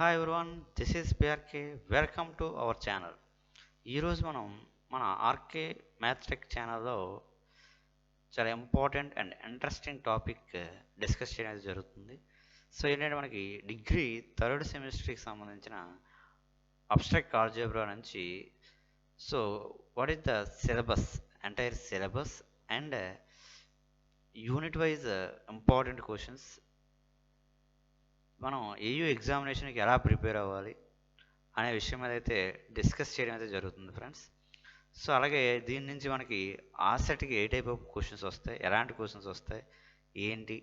Hi everyone, this is PRK. Welcome to our channel. ఈరోజు మనం మన ఆర్కే మ్యాథ్ టెక్ ఛానల్లో చాలా important and interesting topic discuss చేయడం జరుగుతుంది. సో ఏంటంటే మనకి డిగ్రీ థర్డ్ సెమిస్టర్కి సంబంధించిన అబ్స్ట్రాక్ట్ ఆల్జీబ్రా నుంచి so what is the syllabus, entire syllabus and unit wise important questions మనం ఏయూ ఎగ్జామినేషన్కి ఎలా ప్రిపేర్ అవ్వాలి అనే విషయం మీద అయితే డిస్కస్ చేయడం అయితే జరుగుతుంది ఫ్రెండ్స్. సో అలాగే దీని నుంచి మనకి ఆసెట్కి ఏ టైప్ ఆఫ్ క్వశ్చన్స్ వస్తాయి, ఎలాంటి క్వశ్చన్స్ వస్తాయి ఏంటి,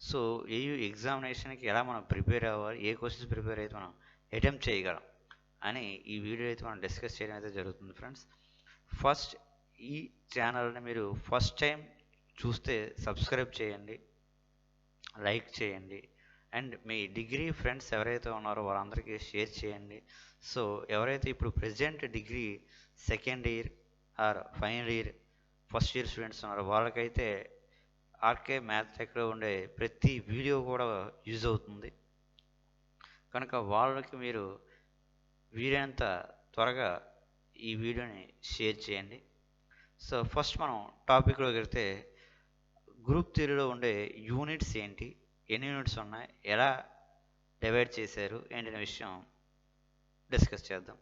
సో ఏయూ ఎగ్జామినేషన్కి ఎలా మనం ప్రిపేర్ అవ్వాలి, ఏ క్వశ్చన్స్ ప్రిపేర్ అయితే మనం అటెంప్ట్ చేయగలం అని ఈ వీడియో అయితే మనం డిస్కస్ చేయడం అయితే జరుగుతుంది ఫ్రెండ్స్. ఫస్ట్ ఈ ఛానల్ని మీరు ఫస్ట్ టైం చూస్తే సబ్స్క్రైబ్ చేయండి, లైక్ చేయండి అండ్ మీ డిగ్రీ ఫ్రెండ్స్ ఎవరైతే ఉన్నారో వాళ్ళందరికీ షేర్ చేయండి. సో ఎవరైతే ఇప్పుడు present degree second year are final year first year students ఉన్నారో వాళ్ళకైతే ఆర్కే మ్యాథ్ టెక్లో ఉండే ప్రతి వీడియో కూడా యూజ్ అవుతుంది కనుక వాళ్ళకి మీరు వీలైనంత త్వరగా ఈ వీడియోని షేర్ చేయండి. సో ఫస్ట్ మనం టాపిక్లోకి వెళ్తే గ్రూప్ థియరీలో ఉండే యూనిట్స్ ఏంటి, ఎన్ని యూనిట్స్ ఉన్నాయి, ఎలా డివైడ్ చేశారు ఏంటనే విషయం డిస్కస్ చేద్దాం.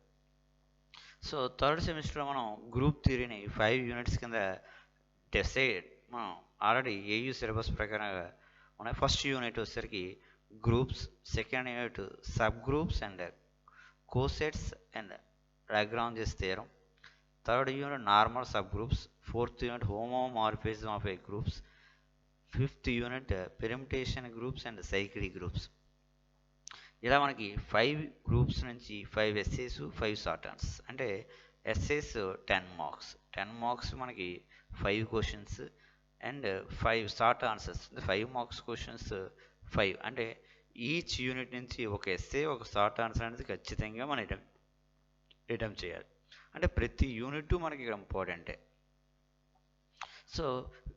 సో థర్డ్ సెమిస్టర్లో మనం గ్రూప్ థియరీని 5 యూనిట్స్ కింద డిసైడ్ మనం ఆల్రెడీ ఏయూ సిలబస్ ప్రకారంగా ఉన్నాయి. ఫస్ట్ యూనిట్ వచ్చేసరికి groups, second unit sub groups and cosets and Lagrange's theorem, third unit normal sub groups, fourth unit homomorphism of a groups, fifth unit permutation groups and cyclic groups. ఇలా మనకి 5 groups నుంచి 5 SAs, 5 short answers. అంటే SAs 10 marks, 10 marks మనకి 5 questions and 5 short answers 5 marks questions 5. అంటే each unit నుంచి ఒక SA, ఒక short answer అనేది ఖచ్చితంగా మనం అటెంప్ట్ చేయాలి. అంటే ప్రతి యూనిట్ మనకి ఇక్కడ ఇంపార్టెంటే. సో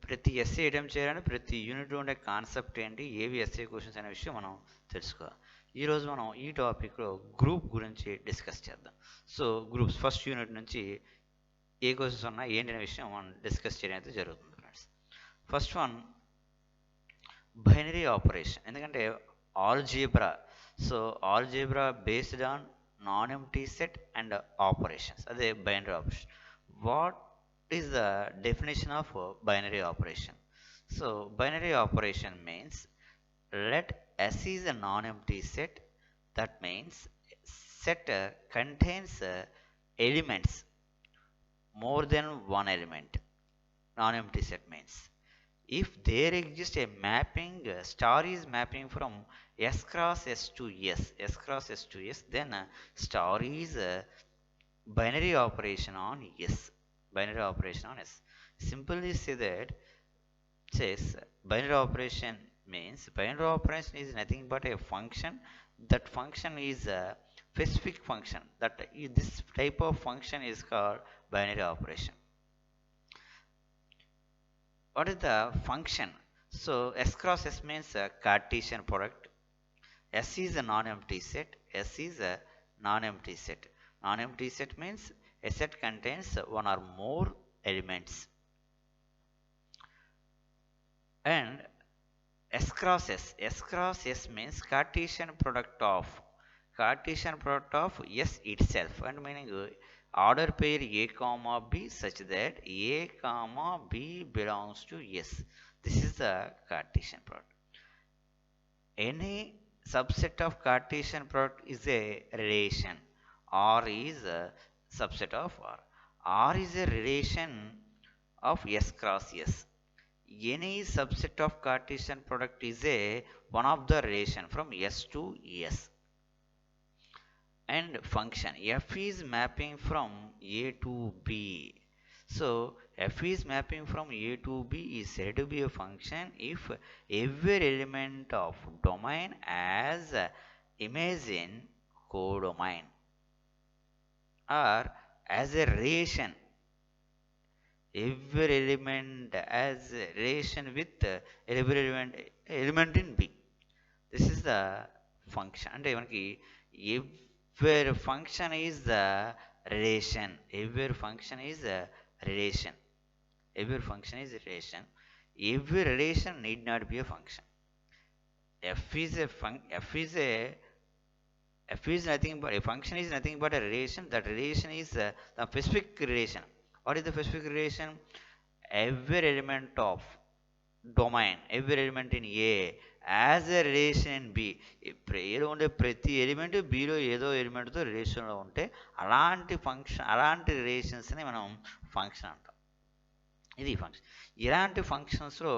ప్రతి ఎస్ఏ అటెంప్ట్ చేయాలంటే ప్రతి యూనిట్ ఉండే కాన్సెప్ట్ ఏంటి, ఏవి ఎస్ఏ క్వశ్చన్స్ అనే విషయం మనం తెలుసుకోవాలి. ఈరోజు మనం ఈ టాపిక్లో గ్రూప్ గురించి డిస్కస్ చేద్దాం. సో గ్రూప్స్ ఫస్ట్ యూనిట్ నుంచి ఏ క్వశ్చన్స్ ఉన్నాయి ఏంటి అనే విషయం మనం డిస్కస్ చేయడం అయితే జరుగుతుంది friends. First one binary operation. ఎందుకంటే algebra, so algebra based on non empty set and operations, అదే binary operation. What is the definition of binary operation? So binary operation means let S is a non-empty set. That means set contains elements more than one element. Non-empty set means if there exists a mapping, star is mapping from S cross S to S, S cross S to S, then star is binary operation on S, binary operation on S. Simply say that says binary operation means binary operation is nothing but a function. That function is a specific function. This type of function is called binary operation. What is the function? So S cross S means a Cartesian product. S is a non-empty set. S is a non-empty set. Non-empty set means a set contains one or more elements. And S cross S, S cross S means Cartesian product of S itself, and meaning order pair A comma B such that A comma B belongs to S. This is the Cartesian product. Any subset of Cartesian product is a relation. R is a subset of R. R is a relation of S cross S. Any subset of Cartesian product is a one of the relation from S to S. And function F is mapping from A to B. So F is mapping from A to B is said to be a function if every element of domain has image in codomain or as a relation, every element as a relation with every element in B. This is the function. అంటే మనకి every function is the relation. Every function is a relation. Every function is a relation. Every relation need not be a function. F is nothing but a function is nothing but a relation. That relation is the specific relation. What is the specific relation? Every element of domain, every element in A as a relation in B. ఏలో ఉండే ప్రతి element below ఏదో ఎలిమెంట్తో రిలేషన్లో ఉంటే అలాంటి రిలేషన్స్ని మనం function అంటాం. ఇది ఫంక్షన్. ఇలాంటి ఫంక్షన్స్లో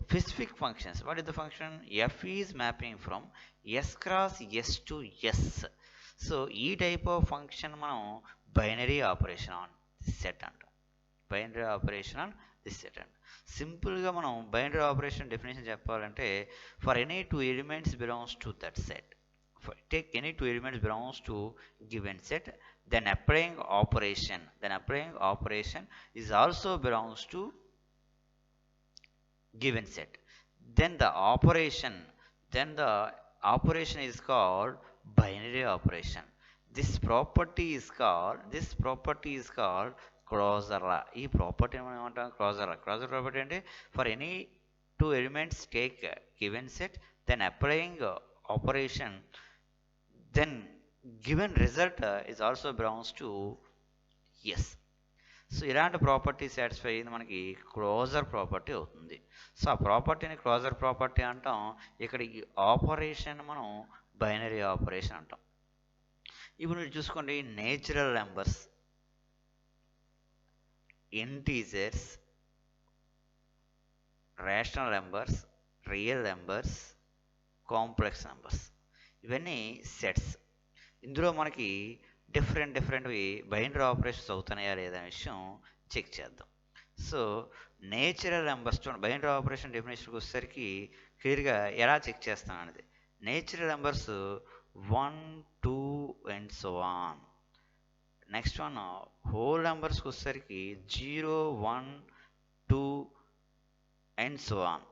specific functions. What is the function? F is mapping from S cross S to S. So ఈ టైప్ ఆఫ్ ఫంక్షన్ మనం binary operation on this set అంటాం. Binary operation on this set అంటాం. సింపుల్గా మనం బైనరీ ఆపరేషన్ డెఫినేషన్ చెప్పాలంటే, for any two elements belongs to that set, take any two elements belongs to given set, then applying operation is also belongs to given set. Then the operation is called binary operation. This property is called closure law. ఈ property మనం ఏమంటాం? Closure law. Closure property అంటే for any two elements take given set, then applying operation, then given result is also belongs to yes. So ఇలాంటి property satisfy అయ్యింది మనకి closure property అవుతుంది. So ఆ ప్రాపర్టీని క్లోజర్ ప్రాపర్టీ అంటాం. ఇక్కడ ఈ ఆపరేషన్ మనం బైనరీ ఆపరేషన్ అంటాం. ఇప్పుడు మీరు చూసుకోండి, natural numbers, integers, rational numbers, real numbers, complex numbers, ఇవన్నీ సెట్స్. ఇందులో మనకి డిఫరెంట్వి బైనరీ ఆపరేషన్స్ అవుతున్నాయా లేదా అనే విషయం చెక్ చేద్దాం. సో నేచురల్ నెంబర్స్ చూడండి, బైనరీ ఆపరేషన్ డెఫినేషన్కి వచ్చేసరికి క్లియర్గా ఎలా చెక్ చేస్తాం అనేది. Natural numbers 1, 2 and so on. Next one whole నెంబర్స్కి వచ్చేసరికి 0, 1, 2 అండ్ సో ఆన్.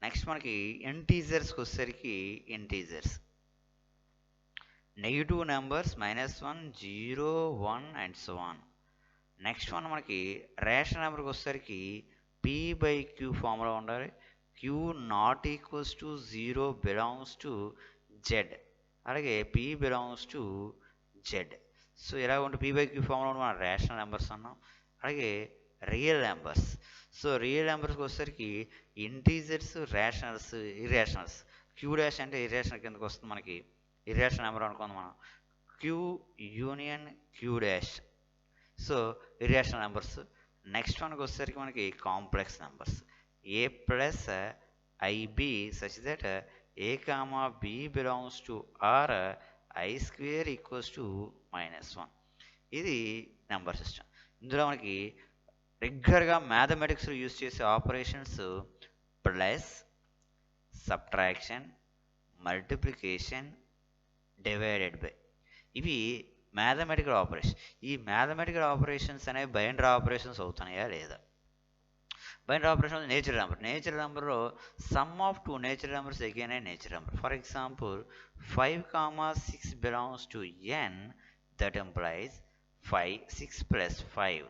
నెక్స్ట్ మనకి ఇంటీజర్స్కి వచ్చేసరికి integers, negative numbers -1, 0, 1 and so on. Next one మనకి రేషనల్ నెంబర్కి వచ్చేసరికి p/q ఫార్ములా ఉండాలి. q not equals to 0 belongs to z, అలాగే p belongs to z. So ఇలా ఉంటే p/q ఫార్ములా ఉంటే మనం రేషనల్ నెంబర్స్ అన్నాం. అలాగే రియల్ నెంబర్స్, సో రియల్ నెంబర్స్కి వచ్చేసరికి ఇంటీజర్స్, రేషనల్స్, ఇర్రేషనల్స్. q డాష్ అంటే ఇర్రేషనల్ కిందకి వస్తుంది మనకి, ఇర్రేషనల్ నెంబర్ అనుకుందాం మనం, q union q dash. So irrational numbers. Next వన్కి వచ్చేసరికి మనకి complex numbers, a plus ib such that a comma b belongs to r i² equals to -1. ఇది నెంబర్ సిస్టమ్. ఇందులో మనకి రెగ్యులర్గా మ్యాథమెటిక్స్లో యూజ్ చేసే operations plus, subtraction, multiplication, divided by. ఇవి mathematical operation. ఈ మ్యాథమెటికల్ ఆపరేషన్స్ అనేవి బైనరీ ఆపరేషన్స్ అవుతున్నాయా లేదా? బైనరీ ఆపరేషన్ నేచురల్ నెంబర్లో some of two natural numbers again A natural number. For example 5, 6 belongs to n, that employees 6 + 5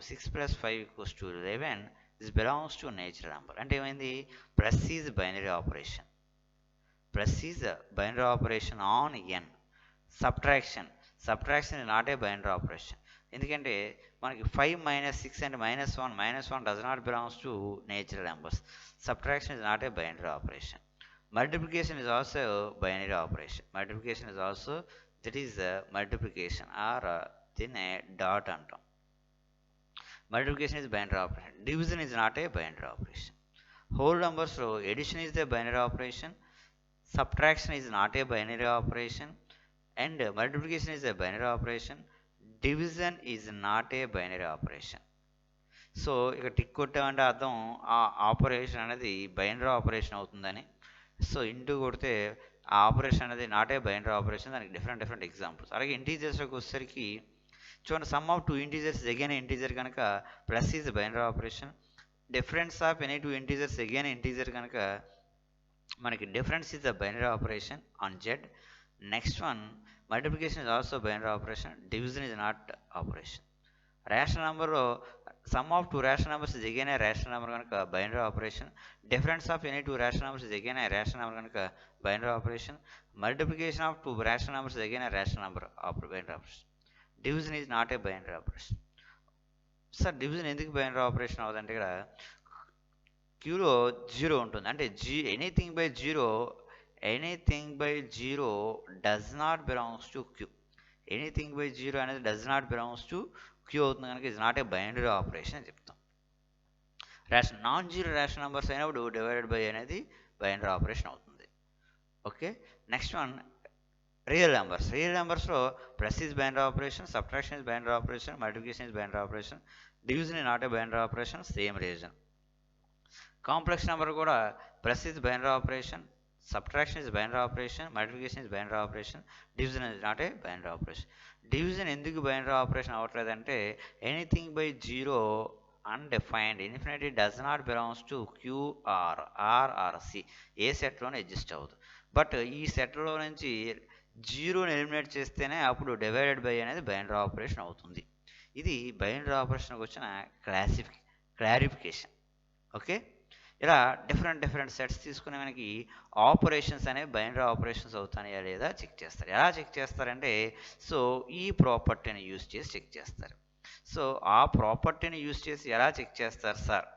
= 11. This belongs to natural number. అంటే ఏమైంది? Plus is binary operation. Plus is binary operation on n. Subtraction is not a binary operation. ఎందుకంటే మనకి 5 - 6 అంటే -1 does not belongs to natural numbers. Subtraction is not a binary operation. Multiplication is also binary operation. Multiplication is also, that is multiplication or దీన్ని dot అంటాం. Multiplication is binary operation. Division is not a binary operation. Whole numbers లో addition is the binary operation. Subtraction is not a binary operation. And multiplication is a binary operation. Division is not a binary operation. So ఇక tick కొట్టామంటే అర్థం ఆ operation అనేది binary operation అవుతుందని. So into కొడితే ఆ operation అనేది not a binary operation. దానికి డిఫరెంట్ ఎగ్జాంపుల్స్. అలాగే ఇంటీజర్స్లోకి వచ్చేసరికి చూడండి, sum of two integers again integer కనుక plus is binary operation. Difference of any two integers again integer కనుక మనకి difference is the binary operation on Z. Next one Multiplication is also binary operation. Division is not operation. Rational number, sum of two rational numbers is again a rational number కనుక binary operation. Difference of any two rational numbers is again a rational number కనుక binary operation. Multiplication of two rational numbers is again a rational number binary operation. Division is not a binary operation. Sir division ఎందుకు binary operation అవుతుందంటే ఇక్కడ క్యూలో zero ఉంటుంది, అంటే anything by zero does not belongs to Q. Anything by zero అనేది does not belongs to Q అవుతుంది కనుక is not a binary operation అని చెప్తాం. నాన్ జీరో రేషనల్ నెంబర్స్ అయినప్పుడు డివైడెడ్ బై అనేది బైనరీ ఆపరేషన్ అవుతుంది. ఓకే, నెక్స్ట్ వన్ రియల్ నెంబర్స్లో plus is binary operation, subtraction is binary operation, multiplication is binary operation, division is not a binary operation, same reason. Complex number కూడా plus is binary operation, subtraction is binary operation, multiplication is binary operation, division is not a binary operation. Division ఎందుకు binary operation అవ్వట్లేదంటే anything by zero undefined infinity does not belongs to Q or C, ఏ సెట్లోనే exist అవ్వదు. But ఈ సెట్లో నుంచి జీరోని eliminate చేస్తేనే అప్పుడు డివైడెడ్ బై అనేది బైనరీ ఆపరేషన్ అవుతుంది. ఇది బైనరీ ఆపరేషన్కి వచ్చిన క్లారిఫికేషన్. ఓకే, ఇలా డిఫరెంట్ సెట్స్ తీసుకుని మనకి ఆపరేషన్స్ అనేవి బైనరీ ఆపరేషన్స్ అవుతాయా లేదా చెక్ చేస్తారు. ఎలా చెక్ చేస్తారంటే సో ఈ ప్రాపర్టీని యూజ్ చేసి చెక్ చేస్తారు. సో ఆ ప్రాపర్టీని యూజ్ చేసి ఎలా చెక్ చేస్తారు సార్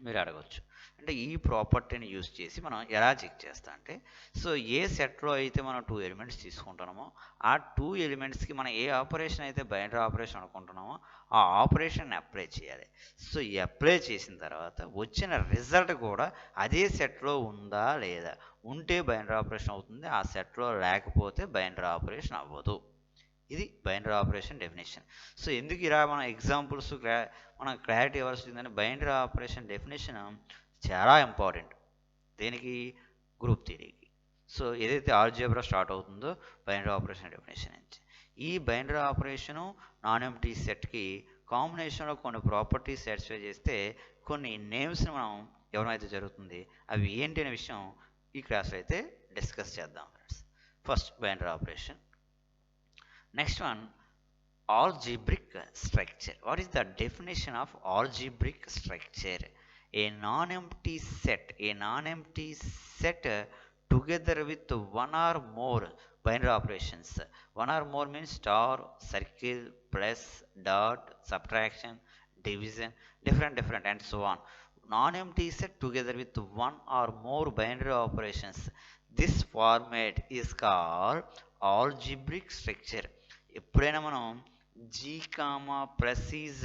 మీరు అడగచ్చు. అంటే ఈ ప్రాపర్టీని యూజ్ చేసి మనం ఎలా చెక్ చేస్తాం అంటే సో ఏ సెట్లో అయితే మనం 2 ఎలిమెంట్స్ తీసుకుంటున్నామో ఆ 2 ఎలిమెంట్స్కి మనం ఏ ఆపరేషన్ అయితే బైనరీ ఆపరేషన్ అనుకుంటున్నామో ఆ ఆపరేషన్ని అప్లై చేయాలి. సో ఈ అప్లై చేసిన తర్వాత వచ్చిన రిజల్ట్ కూడా అదే సెట్లో ఉందా లేదా, ఉంటే బైనరీ ఆపరేషన్ అవుతుంది, ఆ సెట్లో లేకపోతే బైనరీ ఆపరేషన్ అవ్వదు. ఇది బైనరీ ఆపరేషన్ డెఫినేషన్. సో ఎందుకు ఇలా మన ఎగ్జాంపుల్స్ మనం క్లారిటీ ఇవ్వాల్సి ఉందంటే బైనరీ ఆపరేషన్ డెఫినేషన్ చాలా ఇంపార్టెంట్. దేనికి? గ్రూప్ థియరీకి. సో ఏదైతే ఆల్జీబ్రా స్టార్ట్ అవుతుందో బైనరీ ఆపరేషన్ డెఫినేషన్ నుంచి, ఈ బైనరీ ఆపరేషను నాన్ ఎంప్టీ సెట్కి కాంబినేషన్లో కొన్ని ప్రాపర్టీస్ సాటిస్ఫై చేస్తే కొన్ని నేమ్స్ని మనం ఎవరైతే జరుగుతుంది అవి ఏంటి అనే విషయం ఈ క్లాస్లో అయితే డిస్కస్ చేద్దాం friends. First binary operation. Next one, algebraic structure. What is the definition of algebraic structure? A non-empty set together with one or more binary operations. One or more means star, circle, plus, dot, subtraction, division, different and so on. Non-empty set together with one or more binary operations. This format is called algebraic structure. ఎప్పుడైనా మనం G comma plus is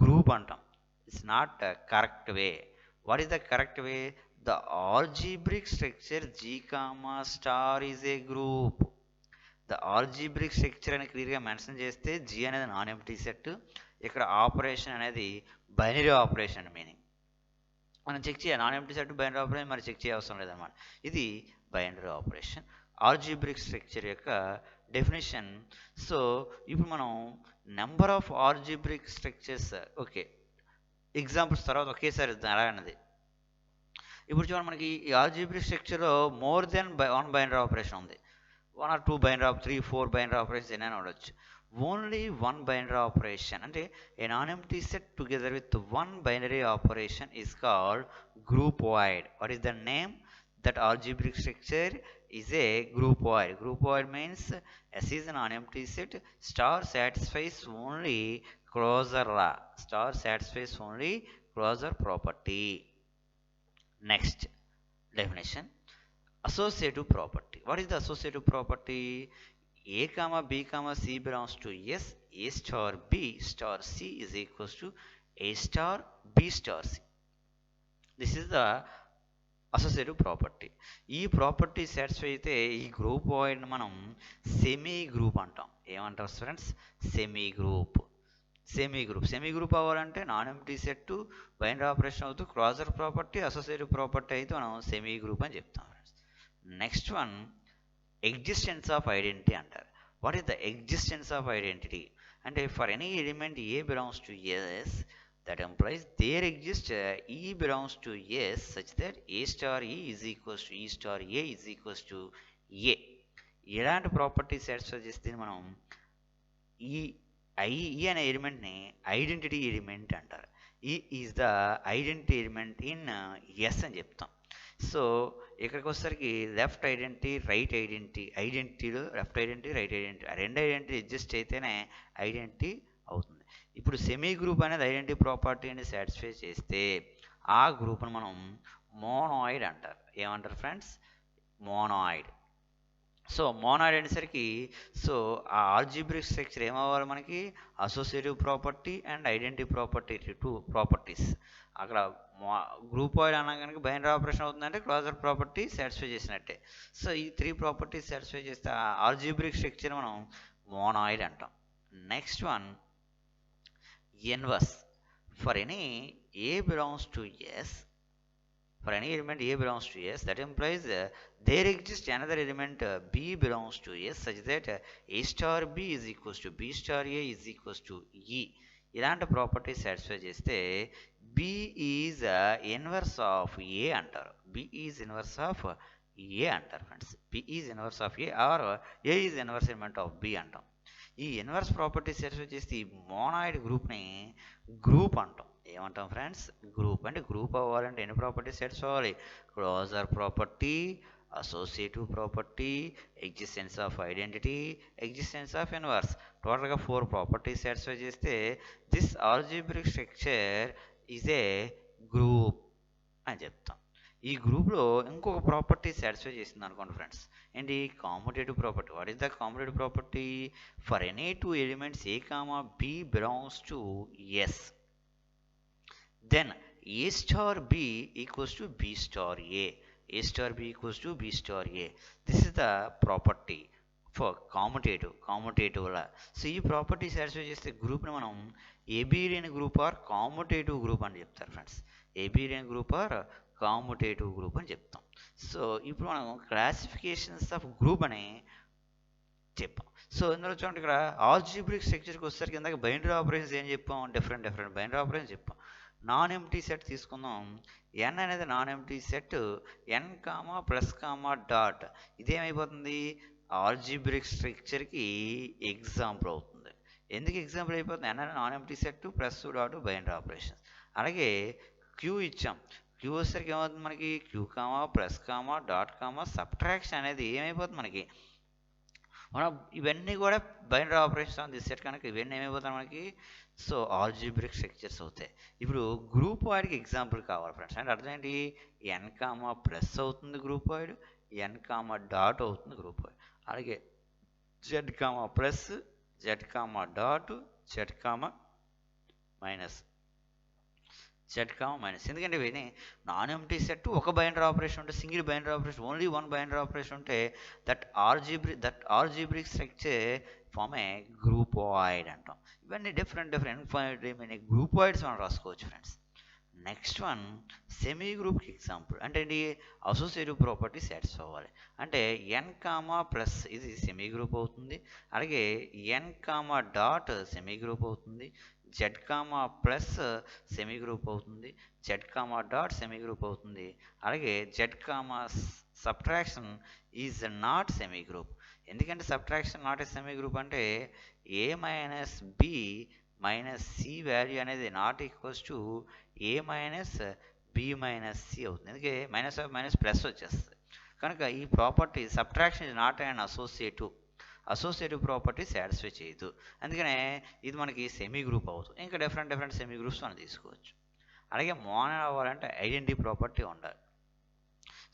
group అంటాం. It's not correct way. What is the correct way? The algebraic structure G comma star is a group. The algebraic structure అని క్లియర్గా mention చేస్తే G అనేది non empty set, ఇక్కడ operation అనేది binary operation meaning. మనం check చేయాలి, non empty set binary operation మరి check చేయవసరం లేదన్నమాట. ఇది బైనరీ ఆపరేషన్ ఆల్జీబ్రిక్ స్ట్రక్చర్ యొక్క డెఫినేషన్. సో ఇప్పుడు మనం number of algebraic structures okay examples తర్వాత ఒకేసారి ఎలా అన్నది. ఇప్పుడు చూడండి, మనకి ఈ ఆల్జీబ్రిక్ స్ట్రక్చర్లో more than one binary operation ఉంది. 1 or 2 బైనరీ 3, 4 బైనరీ ఆపరేషన్స్ ఏమైనా ఉండొచ్చు. ఓన్లీ వన్ బైనరీ ఆపరేషన్ అంటే a non empty set together with one binary operation is called groupoid. What is the name? That algebraic structure is a groupoid. Groupoid means S is an non-empty set. Star satisfies only closure law. Star satisfies only closure property. Next definition, associative property. What is the associative property? A comma B comma C belongs to S. A star B star C is equals to A star B star C. This is the associative property. ఈ property satisfy అయితే ఈ గ్రూపాయిడ్ని మనం semi group అంటాం. ఏమంటారు friends? Semi group అవ్వాలంటే non empty set binary operation అవుతూ closure property associative property అయితే మనం సెమీ గ్రూప్ అని చెప్తాం friends. Next one, existence of identity అంటారు. What is the existence of identity అంటే for any element A belongs to S, that implies there exists E belongs to S such that A star E is equals to E star A is equals to A. ఎలాంటి property satisfy చేస్తే మనం ఈ ఈ అనే ఎలిమెంట్ని identity element అంటారు. E is the identity element in S అని చెప్తాం. So ఇక్కడికి వచ్చేసరికి లెఫ్ట్ ఐడెంటిటీ రైట్ ఐడెంటిటీ, ఐడెంటిటీలో లెఫ్ట్ ఐడెంటిటీ రైట్ ఐడెంటిటీ, ఆ రెండు ఐడెంటిటీ అడ్జస్ట్ అయితేనే ఐడెంటిటీ అవుతుంది. ఇప్పుడు సెమీ గ్రూప్ అనేది ఐడెంటిటీ ప్రాపర్టీని సాటిస్ఫై చేస్తే ఆ గ్రూప్ను మనం మోనాయిడ్ అంటారు. ఏమంటారు ఫ్రెండ్స్? మోనాయిడ్. సో మోనాయిడ్ అనేసరికి సో ఆ ఆల్జీబ్రిక్ స్ట్రక్చర్ ఏమవ్వాలి మనకి? Associative property and identity property, two properties. అక్కడ గ్రూపాయిడ్ అన్నా కనుక బైనరీ ఆపరేషన్ అవుతుందంటే క్లోజర్ ప్రాపర్టీ సాటిస్ఫై చేసినట్టే. సో ఈ త్రీ ప్రాపర్టీస్ సాటిస్ఫై చేస్తే ఆ ఆల్జీబ్రిక్ స్ట్రక్చర్ మనం మోనాయిడ్ అంటాం. Next one inverse. For any A belongs to S, for any element A belongs to S, that implies there exists another element B belongs to S such that A star B is equals to B star A is equals to E. ఇలాంటి property satisfy చేస్తే B is inverse of A అంటారు. B is inverse of A అంటారు friends. B is inverse of A or A is inverse element of B అంటాం. ఈ inverse property satisfy చేస్తే ఈ monoid గ్రూప్ని group అంటాం. ఏమంటాం ఫ్రెండ్స్? గ్రూప్. అంటే గ్రూప్ అవ్వాలంటే ఎన్ని ప్రాపర్టీస్ సెట్స్ అవ్వాలి? Closure property, associative property, existence of identity, existence of inverse. టోటల్గా 4 ప్రాపర్టీస్ సాటిస్ఫై చేస్తే this algebraic structure is a group అని చెప్తాం. ఈ గ్రూప్లో ఇంకొక ప్రాపర్టీ సాటిస్ఫై చేసింది అనుకోండి ఫ్రెండ్స్. ఏంటి? కామ్యుటేటివ్ property. What is the కామ్యుటేటివ్ property? For any two elements A, B belongs to S, then A star B equals to B star A. A star B equals to B star A. This is the property for commutative లా. So ఈ property satisfy చేస్తే గ్రూప్ని మనం abelian group or commutative group అని చెప్తారు friends. Abelian group or commutative group అని చెప్తాం. So ఇప్పుడు మనం క్లాసిఫికేషన్స్ ఆఫ్ గ్రూప్ అని చెప్పాం. సో ఇందులో చూడండి, ఇక్కడ ఆల్జీబ్రిక్ స్ట్రక్చర్కి వచ్చేసరికి కింద బైనరీ ఆపరేషన్స్ ఏం చెప్పాం? డిఫరెంట్ బైనరీ ఆపరేషన్స్ చెప్పాం. నాన్ ఎంప్టీ సెట్ తీసుకుందాం. ఎన్ అనేది non empty set, N comma plus comma dot. ఇదేమైపోతుంది? ఆల్జీబ్రిక్ స్ట్రక్చర్కి ఎగ్జాంపుల్ అవుతుంది. ఎందుకు ఎగ్జాంపుల్ అయిపోతుంది? ఎన్ అనేది non empty set plus dot binary operations. అలాగే క్యూ ఇచ్చాం. క్యూ వచ్చేసరికి ఏమవుతుంది మనకి? Q comma plus comma dot comma subtraction అనేది ఏమైపోతుంది మనకి? మనం ఇవన్నీ కూడా binary operations on this set కనుక ఇవన్నీ ఏమైపోతాయి మనకి? సో ఆల్జీబ్రిక్ స్ట్రక్చర్స్ అవుతాయి. ఇప్పుడు గ్రూప్ వైడ్కి ఎగ్జాంపుల్ కావాలి ఫ్రెండ్స్. అంటే అర్థం ఏంటి? ఎన్ కామా ప్లస్ అవుతుంది గ్రూప్ వైడ్, ఎన్ కామా డాట్ అవుతుంది గ్రూప్ వైడ్. అలాగే Z comma plus, Z comma dot, Z comma minus, Z comma minus. ఎందుకంటే ఇవన్నీ నాన్ ఎంప్టీ సెట్ ఒక బైనరీ ఆపరేషన్ ఉంటే, single binary operation, only one binary operation ఉంటే that algebraic structure form ఏ గ్రూపాయిడ్ అంటాం. ఇవన్నీ different గ్రూపాయిడ్స్ మనం రాసుకోవచ్చు ఫ్రెండ్స్. నెక్స్ట్ వన్ సెమీ గ్రూప్కి ఎగ్జాంపుల్. అంటే ఏంటి? అసోసియేటివ్ ప్రాపర్టీ సాటిస్ఫై అవ్వాలి. అంటే ఎన్ కామా ప్లస్ ఇది సెమీ గ్రూప్ అవుతుంది. అలాగే N comma dot semi group అవుతుంది. Z comma plus semi group అవుతుంది. Z comma dot semi group అవుతుంది. అలాగే Z comma subtraction is not semi group. ఎందుకంటే subtraction not a semi group అంటే a minus b minus c value అనేది not equals to a minus b minus c అవుతుంది. ఎందుకంటే minus of minus plus వచ్చేస్తుంది. కనుక ఈ property subtraction is not and associative property satisfy చేయదు. అందుకనే ఇది మనకి సెమీ గ్రూప్ అవుతుంది. ఇంకా డిఫరెంట్ సెమీ గ్రూప్స్ మనం తీసుకోవచ్చు. అలాగే మోనాయిడ్ అవ్వాలంటే ఐడెంటిటీ ప్రాపర్టీ ఉండాలి.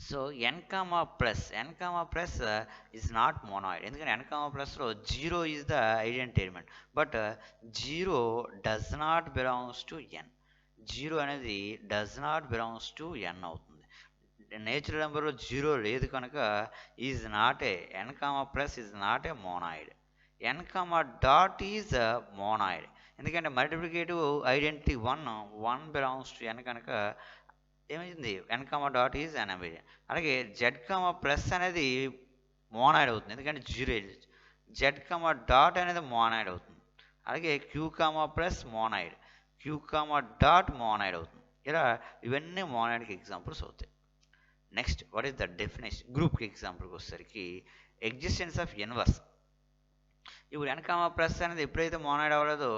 So N comma plus is not monoid. ఎందుకంటే ఎన్ కామా ప్లస్లో 0 is the identity element, but 0 does not belongs to N. 0 అనేది does not belongs to N అవుతుంది. నేచురల్ నెంబర్లో 0 లేదు కనుక is not a N comma plus is not a monoid. N comma dot is monoid. ఎందుకంటే multiplicative identity 1 belongs to N కనుక ఏమైంది? N comma dot is N MB. అలాగే Z comma plus అనేది monoid అవుతుంది. ఎందుకంటే 0 జెడ్ కామా డాట్ అనేది monoid అవుతుంది. అలాగే Q comma plus monoid, Q comma dot monoid అవుతుంది. ఇలా ఇవన్నీ మోనాయిడ్కి ఎగ్జాంపుల్స్ అవుతాయి. Next what is the definition? గ్రూప్కి ఎగ్జాంపుల్కి వచ్చేసరికి ఎగ్జిస్టెన్స్ ఆఫ్ ఇన్వర్స్. ఇప్పుడు ఎన్ కామా ప్లస్ అనేది ఎప్పుడైతే మోనాయిడ్ అవ్వలేదో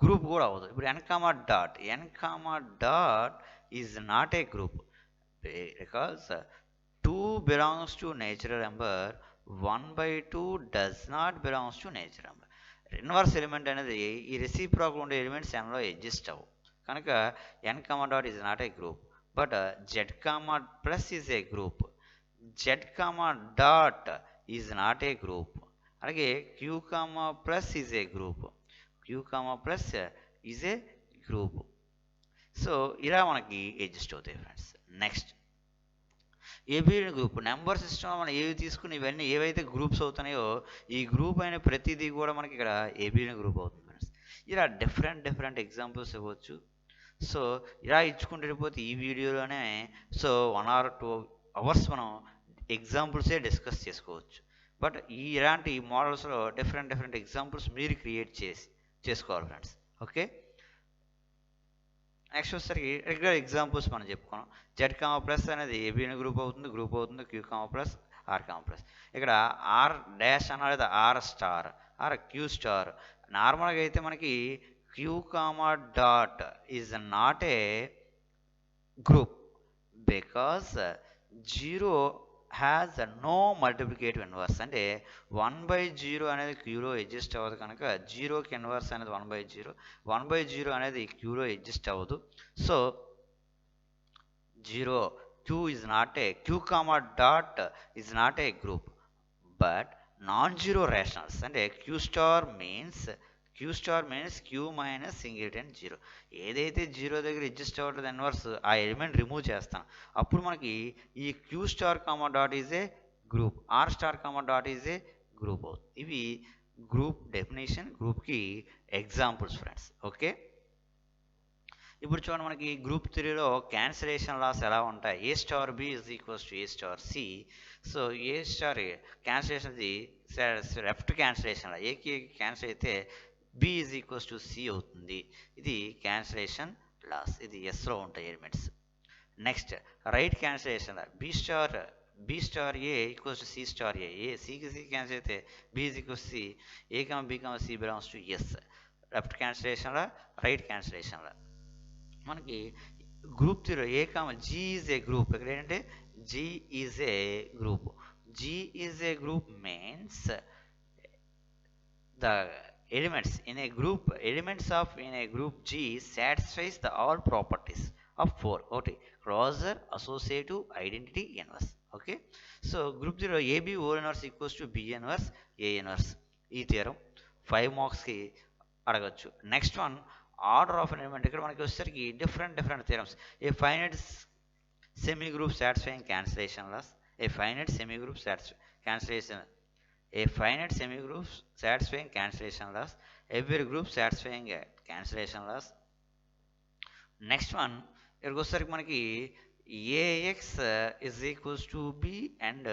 గ్రూప్ కూడా అవ్వదు. ఇప్పుడు N comma dot is not a group because 2 belongs to natural number, 1/2 does not belongs to natural number. Inverse element అనేది ఈ రెసిప్రోకల్ ఉండే ఎలిమెంట్స్ ఎన్లో ఎగ్జిస్ట్ అవ్వు కనుక N comma dot is not a group. But Z comma plus is a group. Z comma dot is not a group. అలాగే Q comma plus is a group. Q comma plus is a group. So ఇలా మనకి exist అవుతాయి friends. Next abelian group. Number system మనం ఏవి తీసుకుని ఇవన్నీ ఏవైతే groups అవుతున్నాయో ఈ గ్రూప్ అయిన ప్రతిదీ కూడా మనకి ఇక్కడ ఏబిలియన్ గ్రూప్ అవుతుంది ఫ్రెండ్స్. ఇలా డిఫరెంట్ ఎగ్జాంపుల్స్ ఇవ్వచ్చు. సో ఇలా ఇచ్చుకుంటూ వెళ్ళిపోతే ఈ వీడియోలోనే 1 or 2 hours మనం ఎగ్జాంపుల్సే డిస్కస్ చేసుకోవచ్చు. బట్ ఇలాంటి మోడల్స్లో డిఫరెంట్ ఎగ్జాంపుల్స్ మీరు క్రియేట్ చేసుకోవాలి ఫ్రెండ్స్. ఓకే, నెక్స్ట్ వచ్చేసరికి రెగ్యులర్ ఎగ్జాంపుల్స్ మనం చెప్పుకున్నాం. జెడ్ కామా ప్లస్ అనేది ఏబిఎన్ గ్రూప్ అవుతుంది. Q comma plus R comma plus. ఇక్కడ ఆర్ డాష్ అనేది R star R Q star. నార్మల్గా అయితే మనకి Q comma dot is not a group because 0 has no multiplicative inverse. అంటే 1/0 అనేది క్యూలో ఎగ్జిస్ట్ అవ్వదు కనుక 0కి ఇన్వర్స్ అనేది 1/0. 1/0 అనేది క్యూలో ఎగ్జిస్ట్ అవ్వదు. So 0 Q is not a Q comma dot is not a group. But non zero rationals అంటే Q star means Q minus singleton 0. ఏదైతే 0 దగ్గర ఎగ్జిస్ట్ అవ్వట్లేదు ఇన్వర్స్ ఆ ఎలిమెంట్ రిమూవ్ చేస్తాం అప్పుడు మనకి ఈ Q star comma dot is a group. R star comma dot is a group అవుతుంది. ఇవి గ్రూప్ డెఫినేషన్, గ్రూప్కి ఎగ్జాంపుల్స్ ఫ్రెండ్స్. ఓకే, ఇప్పుడు చూడండి మనకి గ్రూప్ 3లో క్యాన్సిలేషన్ లాస్ ఎలా ఉంటాయి. A star B is equals to a star c. So a star cancellation left cancellation ఏకి క్యాన్సిల్ అయితే b is equals to c అవుతుంది. ఇది క్యాన్సిలేషన్ లాస్. ఇది ఎస్లో ఉంటాయి elements. Next right cancellation B star a equals to c star a సికి c cancel అయితే b is equals c. A comma b comma c belongs to S. Left క్యాన్సిలేషన్లా right క్యాన్సిలేషన్లా మనకి group 3 a comma G is a group. ఇక్కడ ఏంటంటే G is a group. G is a group means the elements in a group G satisfies the all properties of 4. Okay, closure, associative, identity, inverse. Okay, so group 0 AB O inverse equals to B inverse A inverse. ఈ theorem 5 మార్క్స్కి అడగచ్చు. Next one order of an element. ఇక్కడ మనకి వచ్చేసరికి different theorems. A finite semi group satisfying cancellation loss. A finite semi group cancellation. A finite semigroup satisfying cancellation loss. Every group satisfying cancellation loss. Next one, here goes మనకి AX is equals to B and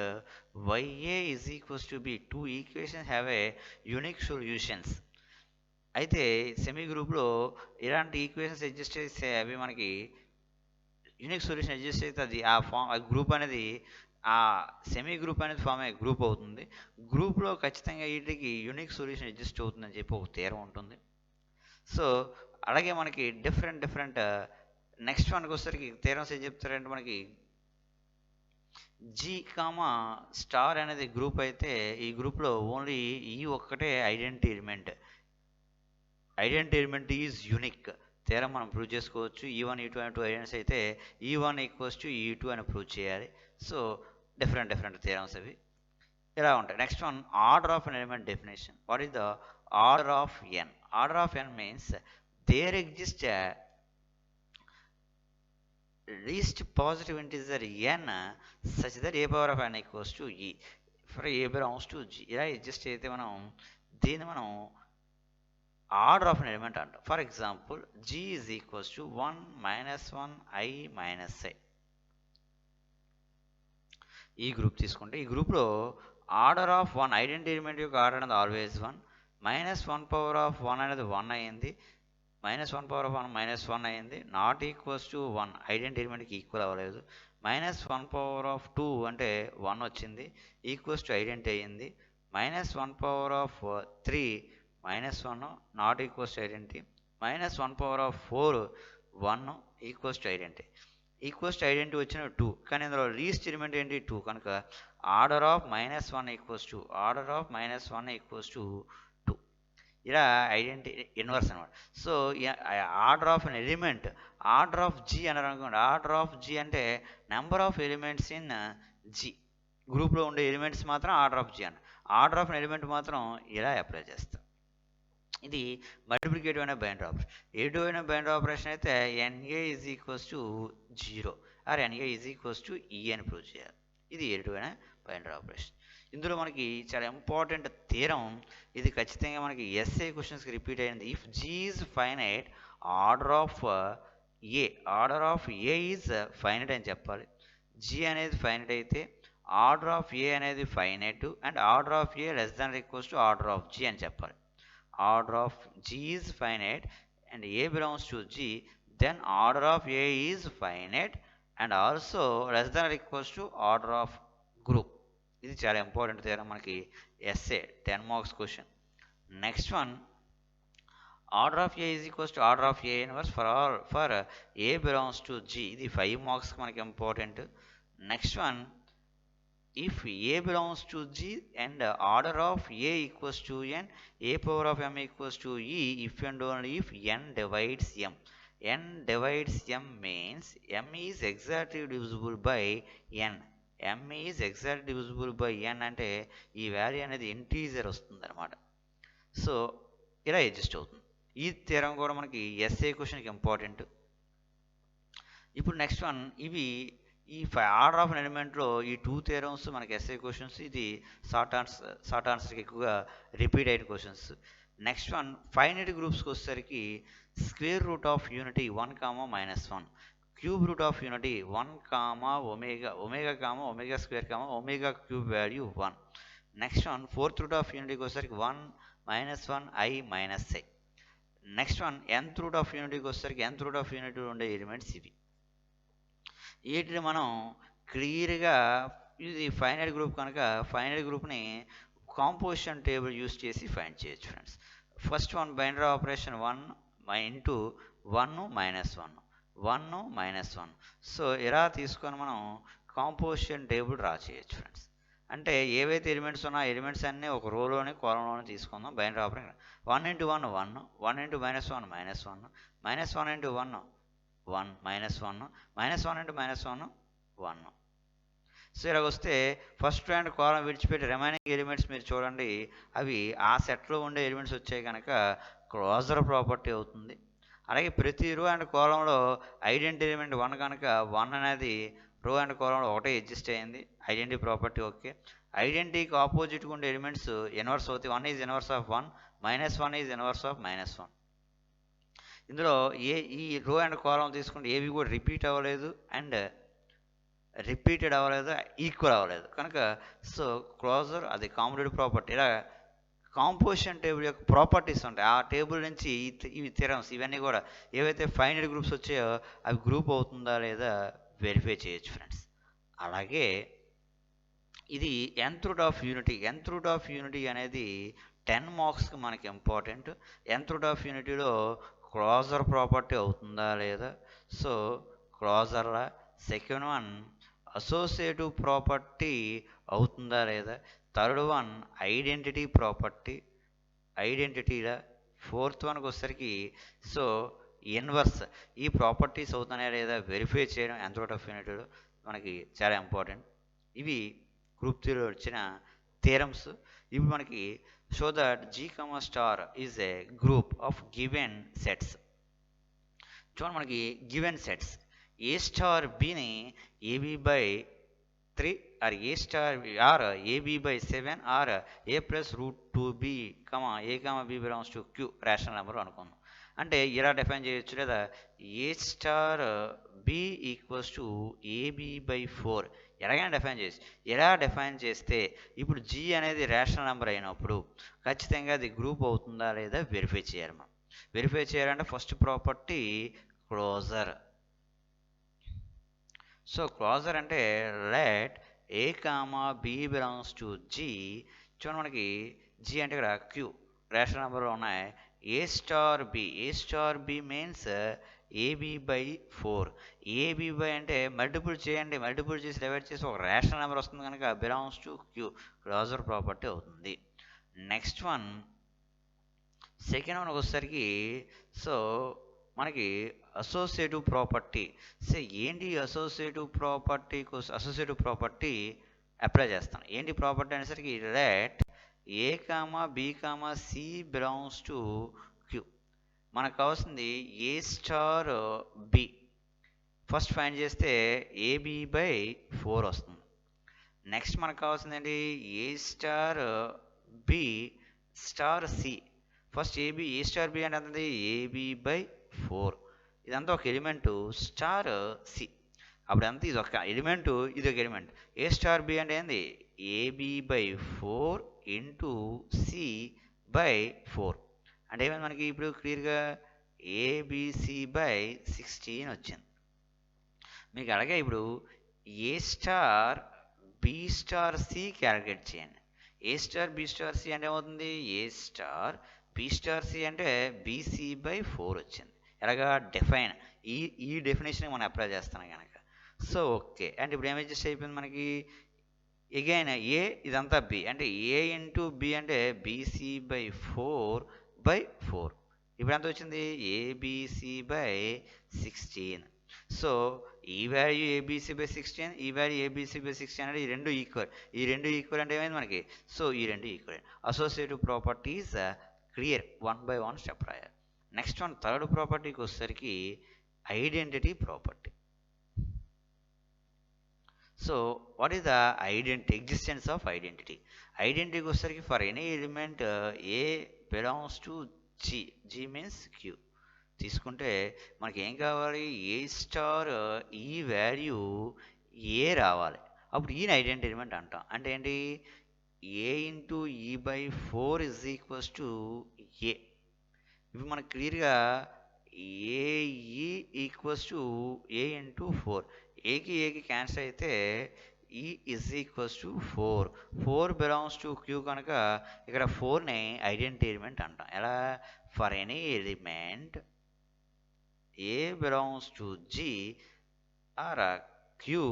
YA is equals to B. Two equations have a unique solutions. అయితే semi గ్రూప్లో ఇలాంటి equations exist చేస్తే అవి మనకి unique solution exist అయితే అది ఆ గ్రూప్ అనేది ఆ సెమీ గ్రూప్ అనేది ఫామ్ అయ్యే గ్రూప్ అవుతుంది. గ్రూప్లో ఖచ్చితంగా వీటికి యూనిక్ సొల్యూషన్ ఎగ్జిస్ట్ అవుతుందని చెప్పి ఒక థియరం ఉంటుంది. సో అలాగే మనకి డిఫరెంట్ నెక్స్ట్ వన్కి వచ్చేసరికి థియరమ్స్ ఏం చెప్తారంటే మనకి జీ కామా స్టార్ అనేది గ్రూప్ అయితే ఈ గ్రూప్లో ఓన్లీ ఈ ఒక్కటే identity element is unique. Theorem మనం ప్రూవ్ చేసుకోవచ్చు. E1 E2 అనే 2 ఐడెంటిటీస్ అయితే E1 ఈక్వల్స్ టు E2 అని ప్రూవ్ చేయాలి. సో డిఫరెంట్ థియరమ్స్ అవి ఇలా ఉంటాయి. Next one order of an element definition. What is the order of N? Order of N means there exist least positive integer n such that a power of n equals to e for a belongs to g. ఇలా exist అయితే దీన్ని మనం order of an element అంటాం. For example g is equals to 1 - 1 i - i. ఈ group తీసుకుంటే ఈ గ్రూప్లో order of 1 identity element యొక్క ఆర్డర్ అనేది ఆల్వేస్ 1. -1 పవర్ ఆఫ్ 1 అనేది 1 అయ్యింది. -1 పవర్ ఆఫ్ 1 -1 అయ్యింది. నాట్ ఈక్వల్స్ టు 1 ఐడెంటిటీ ఎలిమెంట్కి ఈక్వల్ అవ్వలేదు. -1/2 అంటే 1 వచ్చింది, ఈక్వల్స్ టు ఐడెంటిటీ అయ్యింది. -1/3 -1 not equals to identity. -1/4 1 equals to identity. Equals to identity వచ్చిన 2, కానీ ఇందులో లీస్ట్ ఎలిమెంట్ ఏంటి 2 కనుక ఆర్డర్ ఆఫ్ -1 ఈక్వల్స్ టు 2. ఇలా ఐడెంటిటీ ఇన్వర్స్ అనమాట. So order of an element, order of G అన్నారు అనుకోండి. ఆర్డర్ ఆఫ్ జీ అంటే number of elements in G, గ్రూప్లో ఉండే ఎలిమెంట్స్ మాత్రం ఆర్డర్ ఆఫ్ జీ అన్న. ఆర్డర్ ఆఫ్ అన్ ఎలిమెంట్ మాత్రం ఇలా అప్లై చేస్తాం. ఇది మల్టిప్లికేటివ్ అనే బైనరీ ఆపరేషన్. ఎడిటివ్ అయిన బైనరీ ఆపరేషన్ అయితే n a is equals to 0 or n a is equals to e అని ప్రూవ్ చేయాలి. ఇది ఎడిటివ్ అయిన బైనరీ ఆపరేషన్. ఇందులో మనకి చాలా ఇంపార్టెంట్ థీరం, ఇది ఖచ్చితంగా మనకి ఎస్ఏ క్వశ్చన్స్కి రిపీట్ అయింది. If G is finite, order of A is finite అని చెప్పాలి. జీ అనేది ఫైనైట్ అయితే ఆర్డర్ ఆఫ్ ఏ అనేది finite and order of A less than equals to order of G అని చెప్పాలి. Order of G is finite and A belongs to G, then order of A is finite and also less than or equals to order of group. ఇది చాలా important theorem మనకి SA 10 marks question. Next one, order of A is equals to order of A inverse for A belongs to G. ఇది 5 మార్క్స్కి మనకి ఇంపార్టెంట్. Next one, if A belongs to G and order of A equals to n, A power of m equals to E if and only if n divides m. n divides m means m is exactly divisible by n. m is exactly divisible by n అంటే ఈ value అనేది integer వస్తుంది అనమాట. So ఇలా adjust అవుతుంది. ఈ theorem కూడా మనకి ఎస్ఏ క్వశ్చన్కి ఇంపార్టెంట్. ఇప్పుడు నెక్స్ట్ వన్, ఇవి ఈ ఆర్డర్ ఆఫ్ ఎలిమెంట్లో ఈ 2 థియరమ్స్ మనకి ఎస్ఏ క్వశ్చన్స్. ఇది షార్ట్ ఆన్సర్కి ఎక్కువగా రిపీట్ అయిన క్వశ్చన్స్. నెక్స్ట్ వన్, ఫైనైట్ గ్రూప్స్కి వచ్చేసరికి square root of unity 1, -1, cube root of unity 1, omega square omega cube value 1. Next one, fourth root of యూనిటీకి వచ్చేసరికి 1, -1, i, -i. Next one, nth root of యూనిటీకి వచ్చేసరికి nth root of యూనిటీలో ఉండే elements ఇవి. వీటిని మనం క్లియర్గా, ఇది ఫైనైట్ గ్రూప్ కనుక ఫైనైట్ గ్రూప్ని కాంపోజిషన్ టేబుల్ యూస్ చేసి ఫైండ్ చేయొచ్చు friends. First one, binary operation 1 into 1, -1, 1. So ఇలా తీసుకొని మనం కాంపోజిషన్ టేబుల్ డ్రా చేయొచ్చు ఫ్రెండ్స్. అంటే ఏవైతే ఎలిమెంట్స్ ఉన్నాయో ఆ ఎలిమెంట్స్ అన్నీ ఒక రోలోని కాలంలోనే తీసుకుందాం. Binary operation 1 into 1, 1, 1 into -1, -1, -1 into 1, 1, -1, -1 into -1, 1. So ఇలాగ వస్తే ఫస్ట్ ర్యాండ్ కాలం విడిచిపెట్టి రిమైనింగ్ ఎలిమెంట్స్ మీరు చూడండి, అవి ఆ సెట్లో ఉండే ఎలిమెంట్స్ వచ్చాయి కనుక క్లోజర్ ప్రాపర్టీ అవుతుంది. అలాగే ప్రతి రో అండ్ కాలంలో ఐడెంటిటీ ఎలిమెంట్ 1 కనుక 1 అనేది రో అండ్ కాలంలో ఒకటే అడ్జస్ట్ అయ్యింది, ఐడెంటిటీ ప్రాపర్టీ ఓకే. ఐడెంటిటీకి ఆపోజిట్గా ఉండే ఎలిమెంట్స్ ఇన్వర్స్ అవుతాయి. 1 is inverse of 1, -1 is inverse of -1. ఇందులో ఈ రో అండ్ కాలం తీసుకుంటే ఏవి కూడా రిపీట్ అవ్వలేదు అండ్ రిపీటెడ్ అవ్వలేదు, ఈక్వల్ అవ్వలేదు కనుక సో క్లోజర్ అది కాంపిటేటివ్ ప్రాపర్టీ. ఇలా కాంపోజిషన్ టేబుల్ యొక్క ప్రాపర్టీస్ ఉంటాయి. ఆ టేబుల్ నుంచి ఇవి థియరమ్స్ ఇవన్నీ కూడా ఏవైతే ఫైనైట్ గ్రూప్స్ వచ్చాయో అవి గ్రూప్ అవుతుందా లేదా వెరిఫై చేయొచ్చు ఫ్రెండ్స్. అలాగే ఇది nth రూట్ ఆఫ్ యూనిటీ అనేది 10 మార్క్స్కి మనకి ఇంపార్టెంట్. nth రూట్ ఆఫ్ యూనిటీలో క్లోజర్ ప్రాపర్టీ అవుతుందా లేదా, సో క్లోజర్లా. సెకండ్ వన్, అసోసియేటివ్ ప్రాపర్టీ అవుతుందా లేదా. Third one, ఐడెంటిటీలా. ఫోర్త్ వన్కి వచ్చేసరికి సో ఇన్వర్స్, ఈ ప్రాపర్టీస్ అవుతున్నాయా లేదా వెరిఫై చేయడం nth రూట్ ఆఫ్ యూనిటీలో మనకి చాలా ఇంపార్టెంట్. ఇవి గ్రూప్ 3లో వచ్చిన థియరమ్స్. ఇప్పుడు మనకి show that G, is a group of given sets. చూడండి మనకి గివెన్ సెట్స్ A స్టార్ బిని AB/3 or A star or AB/7 or A+√2B, A, B belongs to Q rational number అనుకుందాం. అంటే ఇలా డిఫైన్ చేయొచ్చు, లేదా A star B equals to AB/4 ఎలాగైనా define చేయొచ్చు. ఎలా డిఫైన్ చేస్తే ఇప్పుడు G అనేది రేషనల్ నెంబర్ అయినప్పుడు ఖచ్చితంగా అది గ్రూప్ అవుతుందా లేదా వెరిఫై చేయాలి. మనం వెరిఫై చేయాలంటే first property closure. So closure అంటే let a comma B belongs to G. చూడండి మనకి జీ అంటే ఇక్కడ క్యూ రేషనల్ నెంబర్లో ఉన్నాయి. A star b means a b by 4. AB by అంటే మల్టిపుల్ చేయండి, మల్టిపుల్ చేసి డివైడ్ చేసి ఒక రేషనల్ నెంబర్ వస్తుంది కనుక belongs to Q closure property అవుతుంది. నెక్స్ట్ వన్ సెకండ్ వన్కి వచ్చేసరికి సో మనకి అసోసియేటివ్ ప్రాపర్టీ. సో ఏంటి అసోసియేటివ్ ప్రాపర్టీ అప్లై చేస్తాను. ఏంటి ప్రాపర్టీ అనేసరికి let a comma b comma c belongs to Q. మనకు కావాల్సింది a star b. First find చేస్తే ఏబి బై 4 వస్తుంది. నెక్స్ట్ మనకు కావాల్సింది ఏంటి a star b star c. First a star B అంటే అంత ఏబి బై 4. ఇదంతా ఒక ఎలిమెంటు స్టార్ సి. అప్పుడు ఎంత ఇది ఒక ఎలిమెంటు, ఇది ఒక ఎలిమెంట్. ఏ స్టార్ బి అంటే ఏంది AB by 4 into C by 4 అంటే ఏమైంది మనకి ఇప్పుడు క్లియర్గా ఏబిసి బై 16 వచ్చింది మీకు. అలాగే ఇప్పుడు a star b star c calculate చేయండి. A star b star c అంటే ఏమవుతుంది a star b star c అంటే బీసీ బై 4 వచ్చింది. ఎలాగా డిఫైన్ ఈ డెఫినేషన్ మనం అప్లై చేస్తాం కనుక. సో ఓకే అంటే ఇప్పుడు ఏం అడ్జస్ట్ అయిపోయింది మనకి ఎగైన్ ఏ ఇదంతా బి అంటే ఏ ఇంటూ బి అంటే బీసీ బై 4 బై 4. ఇప్పుడు ఎంత వచ్చింది ఏబిసి బై 16. సో ఈ వాల్యూ ఏబిసి బై 16, ఈ వాల్యూ ఏబిసి బై 16 అంటే ఈ రెండు ఈక్వల్ అంటే ఏమైంది మనకి. సో ఈ రెండు equal. Associative properties clear 1 by 1 step రాయాలి. నెక్స్ట్ వన్ థర్డ్ ప్రాపర్టీకి వచ్చేసరికి identity property. So what is the existence of identity. ఐడెంటిటీకి వచ్చేసరికి for any element A belongs to G. G means Q తీసుకుంటే మనకి ఏం కావాలి ఏ స్టార్ ఈ వాల్యూ ఏ రావాలి. అప్పుడు ఈయన ఐడెంటిటీ ఎలిమెంట్ అంటాం. అంటే ఏంటి A into E by 4 is equals to A. ఇప్పుడు మనకు క్లియర్గా AE equals to A into 4. ఏకి క్యాన్సిల్ అయితే E is equals to 4 belongs to Q కనుక ఇక్కడ 4ని ఐడెంటిటీ ఎలిమెంట్ అంటాం. ఎలా for any element A belongs to G or Q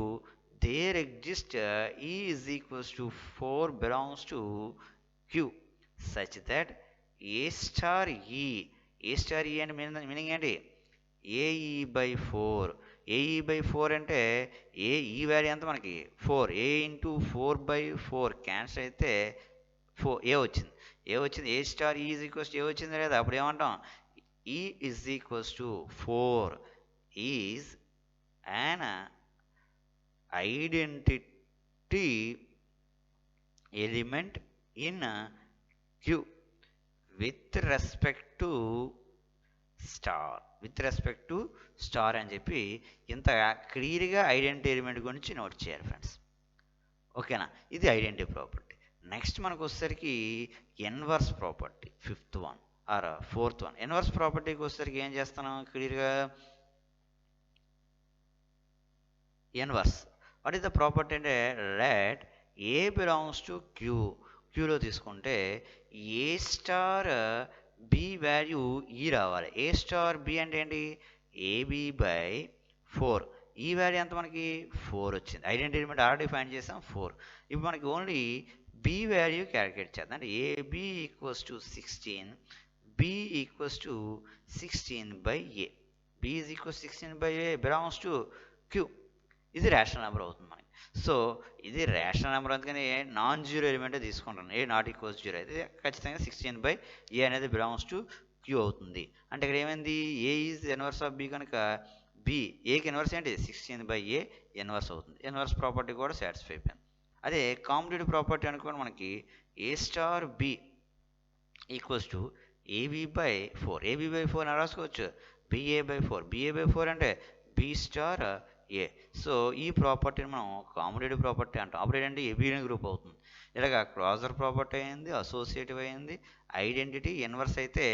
there exist E is equals to 4 belongs to Q such that A star E అంటే meaning ఏంటి AE by 4. AE by 4 అంటే ఈ value ఎంత మనకి 4. ఏ into 4 by 4 cancel అయితే A వచ్చింది A star is equals to A వచ్చింది లేదా. అప్పుడు ఏమంటాం E is equals to 4 is an identity element in Q with respect to star అని చెప్పి ఇంత క్లియర్గా ఐడెంటిటీ ఎలిమెంట్ గురించి నోట్ చేయాలి ఫ్రెండ్స్. ఓకేనా ఇది ఐడెంటిటీ ప్రాపర్టీ. నెక్స్ట్ మనకు వచ్చేసరికి inverse property fifth one or fourth one. Inverse ప్రాపర్టీకి వచ్చేసరికి ఏం చేస్తున్నాం క్లియర్గా inverse. What is the property అంటే లెట్ ఏ బిలాంగ్స్ టు క్యూలో తీసుకుంటే ఏ స్టార్ బి వాల్యూ ఈ రావాలి. ఏ స్టార్ బి అంటే ఏంటి ఏబి బై 4. ఈ వాల్యూ ఎంత మనకి 4 వచ్చింది. ఐడెంటిటీ ఎలిమెంట్ ఆల్రెడీ ఫైండ్ చేసాం 4. ఇప్పుడు మనకి ఓన్లీ బి వాల్యూ క్యాలిక్యులేట్ చేద్దాం. అంటే AB equals to 16 B equals to 16 by A. B is equals 16 by A belongs to Q. ఇది రేషనల్ నెంబర్ అవుతుంది మనకి. సో ఇది రేషనల్ నెంబర్ అందుకని నాన్ జీరో ఎలిమెంటే తీసుకుంటాను. ఏ నాట్ ఈక్వల్స్ 0 అయితే ఖచ్చితంగా 16 బై ఏ అనేది బిలాంగ్స్ టు క్యూ అవుతుంది. అంటే ఇక్కడ ఏమైంది A is inverse of B కనుక బి ఏకి ఇన్వర్స్ ఏంటి 16 బై ఏ ఇన్వర్స్ అవుతుంది. ఇన్వర్స్ ప్రాపర్టీ కూడా సాటిస్ఫై అయిపోయింది. అదే కాంపిటేటివ్ ప్రాపర్టీ అనుకోండి మనకి A star B equals to AB by 4. AB by 4 అని రాసుకోవచ్చు బిఏ బై 4. బిఏ బై 4 అంటే బి స్టార్ ఏ. సో ఈ ప్రాపర్టీని మనం కాంపిటేటివ్ ప్రాపర్టీ అంటాం. అప్పుడు ఏంటంటే ఎబిలియన్ గ్రూప్ అవుతుంది. ఇలాగ క్లాజర్ ప్రాపర్టీ అయింది, అసోసియేటివ్ అయింది, ఐడెంటిటీ ఇన్వర్స్ అయితే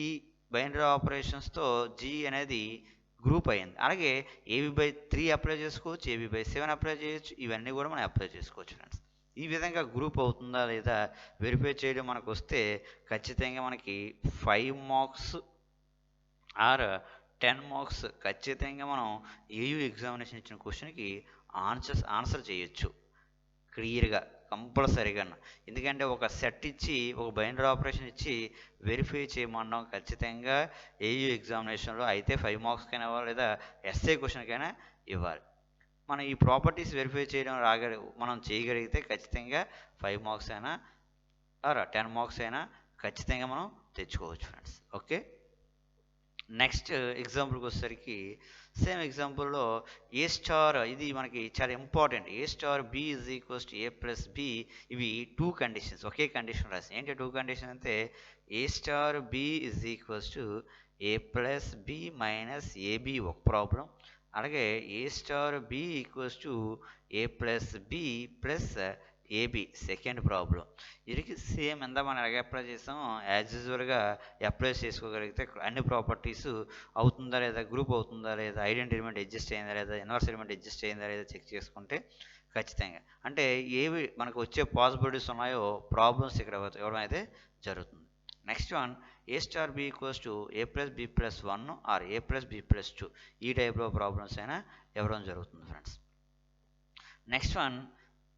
ఈ బైనరీ ఆపరేషన్స్తో జీ అనేది గ్రూప్ అయింది. అలాగే AB/3 అప్లై చేసుకోవచ్చు, AB/7 అప్లై చేయొచ్చు. ఇవన్నీ కూడా మనం అప్లై చేసుకోవచ్చు ఫ్రెండ్స్. ఈ విధంగా గ్రూప్ అవుతుందా లేదా వెరిఫై చేయడం మనకు వస్తే ఖచ్చితంగా మనకి 5 మార్క్స్ ఆర్ 10 మార్క్స్ ఖచ్చితంగా మనం ఏయూ ఎగ్జామినేషన్ ఇచ్చిన క్వశ్చన్కి ఆన్సర్ చేయొచ్చు క్లియర్గా, కంపల్సరీగా. ఎందుకంటే ఒక సెట్ ఇచ్చి, ఒక బైనరీ ఆపరేషన్ ఇచ్చి వెరిఫై చేయమన్నాం ఖచ్చితంగా ఏయూ ఎగ్జామినేషన్లో అయితే 5 మార్క్స్కైనా ఇవ్వాలి, లేదా ఎస్ఏ క్వశ్చన్కైనా ఇవ్వాలి. మనం ఈ ప్రాపర్టీస్ వెరిఫై చేయడం మనం చేయగలిగితే ఖచ్చితంగా 5 మార్క్స్ అయినా ఆర్ 10 మార్క్స్ అయినా ఖచ్చితంగా మనం తెచ్చుకోవచ్చు ఫ్రెండ్స్. ఓకే, నెక్స్ట్ ఎగ్జాంపుల్కి వచ్చేసరికి సేమ్ ఎగ్జాంపుల్లో ఏ స్టార్, ఇది మనకి చాలా important. A star B is equals to A+B, ఇవి 2 కండిషన్స్, ఒకే కండిషన్ రాసి. ఏంటి 2 కండిషన్ అంటే A star B is equals to A+B minus AB ఒక ప్రాబ్లం, అలాగే A star B equals to A+B plus AB second problem. వీరికి same ఎంత మనం ఎలాగ అప్లై చేస్తాం యాజ్ యూజువల్గా అప్లై చేసుకోగలిగితే అన్ని ప్రాపర్టీస్ అవుతుందా లేదా, గ్రూప్ అవుతుందా లేదా, ఐడెంటిటీ ఎలిమెంట్ అడ్జస్ట్ అయిందా లేదా, ఇన్వర్స్ ఎలిమెంట్ అడ్జస్ట్ అయిందా లేదా చెక్ చేసుకుంటే ఖచ్చితంగా అంటే ఏవి మనకు వచ్చే పాసిబిలిటీస్ ఉన్నాయో ప్రాబ్లమ్స్ ఇక్కడ ఇవ్వడం అయితే జరుగుతుంది. Next one A star B equals to A+B+1 or A+B+2, ఈ టైప్లో ప్రాబ్లమ్స్ అయినా ఇవ్వడం జరుగుతుంది ఫ్రెండ్స్. నెక్స్ట్ వన్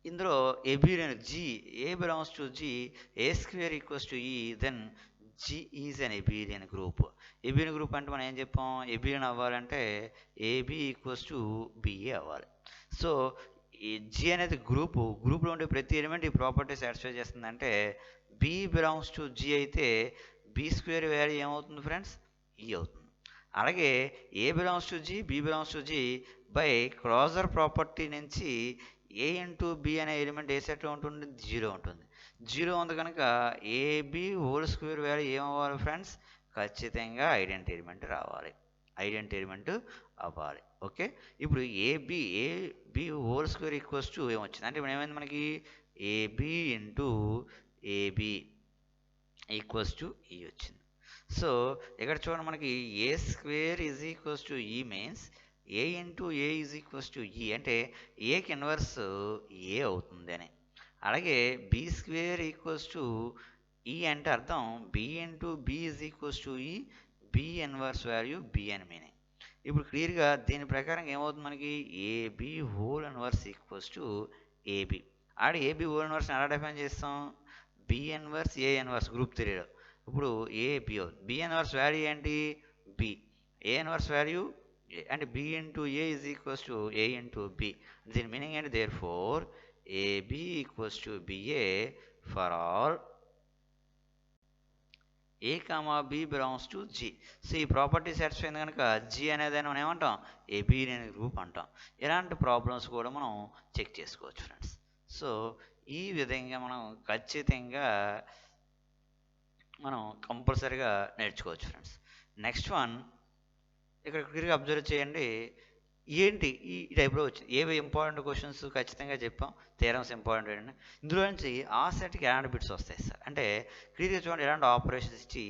ఇందులో abelian G, A belongs to G, A² equals to E, then G is an abelian group. Abelian group అంటే మనం ఏం చెప్పాం, ఎబిలియన్ అవ్వాలంటే ఏబి ఈక్వల్స్ టు బిఏ అవ్వాలి. సో ఈ జీ అనేది గ్రూప్లో ఉండే ప్రతి ఎలిమెంట్ ఈ ప్రాపర్టీ సాటిస్ఫై చేస్తుందంటే బి బిలాంగ్స్ టు జీ అయితే B² వాల్యూ ఏమవుతుంది ఫ్రెండ్స్, ఈ అవుతుంది. అలాగే A belongs to G, B belongs to G by closure property నుంచి ఏ ఇంటూ బి అనే ఎలిమెంట్ ఏ సెట్లో ఉంటుంది, 0 ఉంటుంది. 0 ఉంది కనుక AB² వాల్యూ ఏమవ్వాలి ఫ్రెండ్స్, ఖచ్చితంగా ఐడెంటిటీ ఎలిమెంట్ రావాలి, ఐడెంటిటీ ఎలిమెంట్ అవ్వాలి. ఓకే, ఇప్పుడు ఏబి ఈక్వల్స్ టు ఏమొచ్చింది అంటే ఇప్పుడు ఏమైంది మనకి AB into AB equals to E వచ్చింది. సో ఇక్కడ చూడండి మనకి A² is equals to E means A into A is equals to E అంటే ఏకి ఇన్వర్స్ ఏ అవుతుంది అని. అలాగే B² ఈక్వల్స్ టు ఈ అంటే అర్థం B into B is equals to E, B inverse value B అని మీనింగ్. ఇప్పుడు క్లియర్గా దీని ప్రకారం ఏమవుతుంది మనకి AB whole inverse equals to AB. ఆడ ఏబి హోల్ ఇన్వర్స్ ఎలా డిఫైన్ చేస్తాం, B inverse A inverse group థియరీలో. ఇప్పుడు ఏబి బి ఇన్వర్స్ వాల్యూ ఏంటి బి, ఏ ఇన్వర్స్ వాల్యూ అంటే B into A is equals to A into B. దీని meaning ఏంటి, therefore AB equals to BA for all A comma B belongs to G. So ఈ property satisfy అయింది కనుక G అనేది మనం ఏమంటాం, AB అనే గ్రూప్ అంటాం. ఇలాంటి ప్రాబ్లమ్స్ కూడా మనం చెక్ చేసుకోవచ్చు ఫ్రెండ్స్. సో ఈ విధంగా మనం ఖచ్చితంగా మనం కంపల్సరీగా నేర్చుకోవచ్చు ఫ్రెండ్స్. నెక్స్ట్ వన్ ఇక్కడ క్లియర్గా అబ్జర్వ్ చేయండి, ఏంటి ఈ టైప్లో వచ్చింది. ఏవి ఇంపార్టెంట్ క్వశ్చన్స్ ఖచ్చితంగా చెప్పాం, థియరమ్స్ ఇంపార్టెంట్ అండి. ఇందులో నుంచి ఆ సెట్కి ఎలాంటి బిట్స్ వస్తాయి సార్ అంటే క్లియర్గా చూడండి, ఎలాంటి ఆపరేషన్స్ ఇచ్చి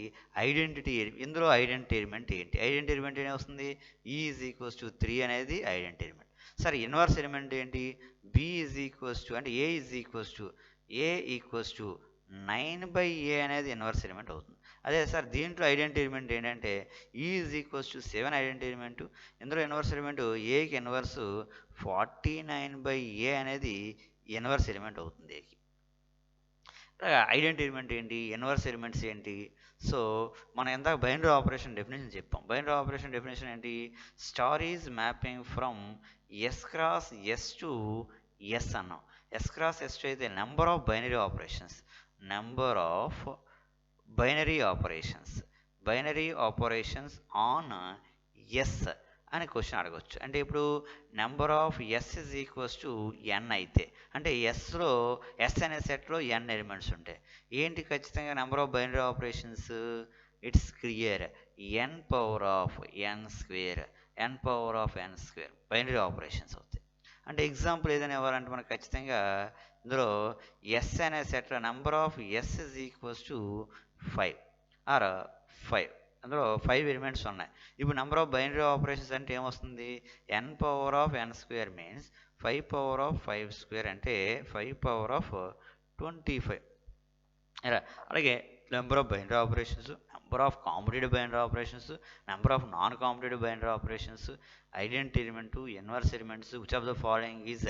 ఐడెంటిటీ, ఇందులో ఐడెంటిటీ ఎలిమెంట్ ఏంటి, ఐడెంటిటీ ఎలిమెంట్ ఏమి వస్తుంది, ఈ ఈజ్ ఈక్వల్స్ టు 3 అనేది ఐడెంటిటీ ఎలిమెంట్. సరే ఇన్వర్స్ ఎలిమెంట్ ఏంటి, బి ఈజ్ ఈక్వల్స్ టు అంటే A is equals to A equals to 9/A అనేది ఇన్వర్స్ ఎలిమెంట్ అవుతుంది. అదే సార్ దీంట్లో ఐడెంటిటీ ఎలిమెంట్ ఏంటంటే E is equals to 7 identity element. ఇందులో ఇన్వర్స్ ఎలిమెంట్ ఏకి ఇన్వర్స్ 49/A అనేది ఇన్వర్స్ ఎలిమెంట్ అవుతుంది ఏకి. ఐడెంటిటీ ఎలిమెంట్ ఏంటి, ఇన్వర్స్ ఎలిమెంట్స్ ఏంటి. సో మనం ఎంత బైనరీ ఆపరేషన్ డెఫినేషన్ చెప్పాం. బైనరీ ఆపరేషన్ డెఫినేషన్ ఏంటి, star is mapping from S cross S to S అన్నాం. S క్రాస్ S టు అయితే number of binary operations, number of binary operations on S అని question అడగవచ్చు. అంటే ఇప్పుడు number of S is equals to ఎన్ అయితే అంటే ఎస్లో yes అనే సెట్లో ఎన్ ఎలిమెంట్స్ ఉంటాయి. ఏంటి ఖచ్చితంగా number of binary operations, it's clear N power of N square binary operations అవుతాయి. అంటే ఎగ్జాంపుల్ ఏదైనా ఇవ్వాలంటే మనకు ఖచ్చితంగా ఇందులో ఎస్ అనే సెట్లో number of S is equals to 5 or 5 అందులో 5 ఎలిమెంట్స్ ఉన్నాయి. ఇప్పుడు నెంబర్ ఆఫ్ బైనరీ ఆపరేషన్స్ అంటే ఏమొస్తుంది? n power of n square means 5 power of 5 square అంటే 5 పవర్ ఆఫ్ 25. ఇలా అలాగే number of binary operations, number of competitive binary operations, number of non competitive binary operations, identity element, inverse elements, which of the following is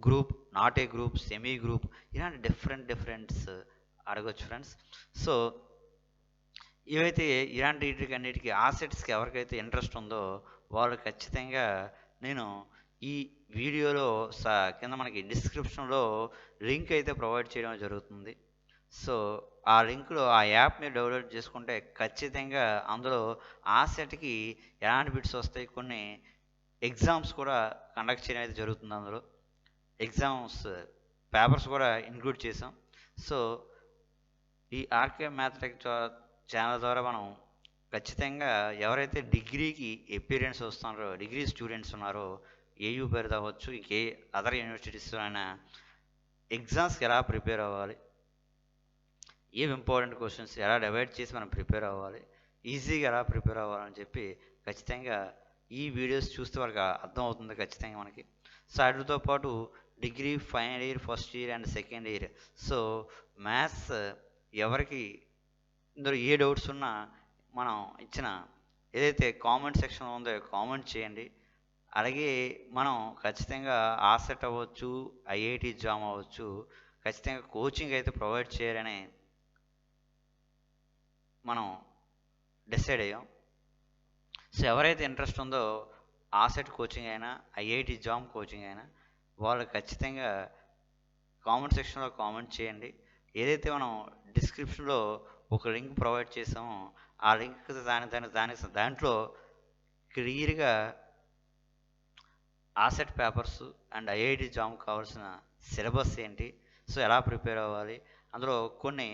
group, not a group, semi group, ఇలాంటి differents అడగొచ్చు friends. So ఇవైతే ఇలాంటి వీటికన్నిటికీ ఆ సెట్స్కి ఎవరికైతే interest ఉందో వాళ్ళు ఖచ్చితంగా నేను ఈ వీడియోలో కింద మనకి డిస్క్రిప్షన్లో లింక్ అయితే ప్రొవైడ్ చేయడం జరుగుతుంది. సో ఆ లింక్లో ఆ యాప్ మీరు డౌన్లోడ్ చేసుకుంటే ఖచ్చితంగా అందులో ఆ సెట్కి ఎలాంటి బిట్స్ వస్తాయి, కొన్ని ఎగ్జామ్స్ కూడా కండక్ట్ చేయడం అయితే జరుగుతుంది. అందులో ఎగ్జామ్స్ పేపర్స్ కూడా ఇంక్లూడ్ చేసాం. సో ఈ ఆర్కే మ్యాథమెటిక్స్ ఛానల్ ద్వారా మనం ఖచ్చితంగా ఎవరైతే డిగ్రీకి ఎపీరియన్స్ వస్తున్నారో, డిగ్రీ స్టూడెంట్స్ ఉన్నారో, ఏయూ పేరు అవ్వచ్చు, ఇంకే అదర్ యూనివర్సిటీస్లో అయినా ఎగ్జామ్స్కి ఎలా ప్రిపేర్ అవ్వాలి, ఏం ఇంపార్టెంట్ క్వశ్చన్స్ ఎలా డివైడ్ చేసి మనం ప్రిపేర్ అవ్వాలి, ఈజీగా ఎలా ప్రిపేర్ అవ్వాలని చెప్పి ఖచ్చితంగా ఈ వీడియోస్ చూస్తే వాళ్ళకి అర్థం అవుతుంది ఖచ్చితంగా మనకి. సో వాటితో పాటు degree final year, first year and second year, so maths ఎవరికి ఇందులో ఏ డౌట్స్ ఉన్నా మనం ఇచ్చిన ఏదైతే కామెంట్ సెక్షన్ ఉందో కామెంట్ చేయండి. అలాగే మనం ఖచ్చితంగా ఆసెట్ అవ్వచ్చు, ఐఐటి జామ్ అవ్వచ్చు, ఖచ్చితంగా కోచింగ్ అయితే ప్రొవైడ్ చేయాలని మనం డిసైడ్ అయ్యాం. సో ఎవరైతే ఇంట్రెస్ట్ ఉందో ఆసెట్ కోచింగ్ అయినా, ఐఐటి జామ్ కోచింగ్ అయినా వాళ్ళు ఖచ్చితంగా కామెంట్ సెక్షన్లో కామెంట్ చేయండి. ఏదైతే మనం డిస్క్రిప్షన్లో ఒక లింక్ ప్రొవైడ్ చేసామో ఆ లింక్ దాంట్లో క్లియర్గా asset papers and IIT jam కావాల్సిన సిలబస్ ఏంటి, సో ఎలా ప్రిపేర్ అవ్వాలి, అందులో కొన్ని